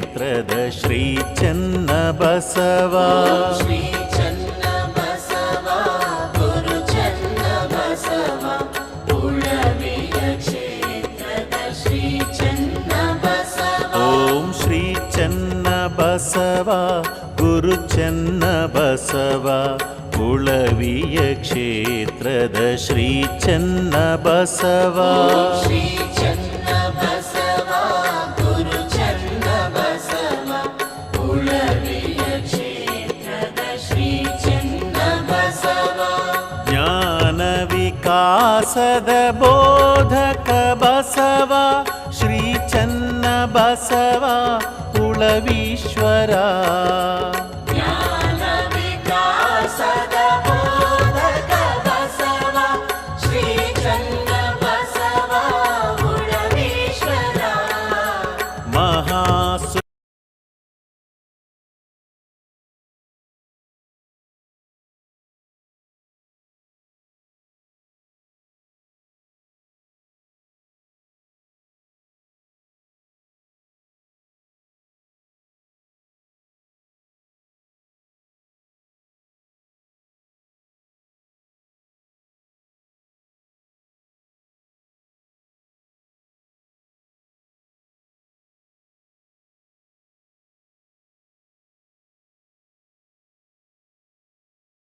ಕ್ಷೇತ್ರದ ಶ್ರೀ ಚನ್ನಬಸವ. ಶ್ರೀ ಚನ್ನಬಸವ ಗುರು ಚನ್ನಬಸವ ಉಳವಿಯ ಕ್ಷೇತ್ರದ ಶ್ರೀ ಚನ್ನಬಸವ. ಓಂ ಶ್ರೀ ಚನ್ನಬಸವ ಗುರು ಚನ್ನಬಸವ ಉಳವಿಯ ಕ್ಷೇತ್ರದ ಶ್ರೀ ಚನ್ನಬಸವ. ಶ್ರೀ ಚನ್ನಬಸವ ಗುರು ಚನ್ನಬಸವ ಉಳವಿಯ ಕ್ಷೇತ್ರದ ಶ್ರೀ ಚನ್ನಬಸವ. ಜ್ಞಾನ ವಿಕಾಸದ ಬೋಧಕ ಬಸವ ಶ್ರೀ ಚನ್ನಬಸವ ಉಳವೀಶ್ವರ.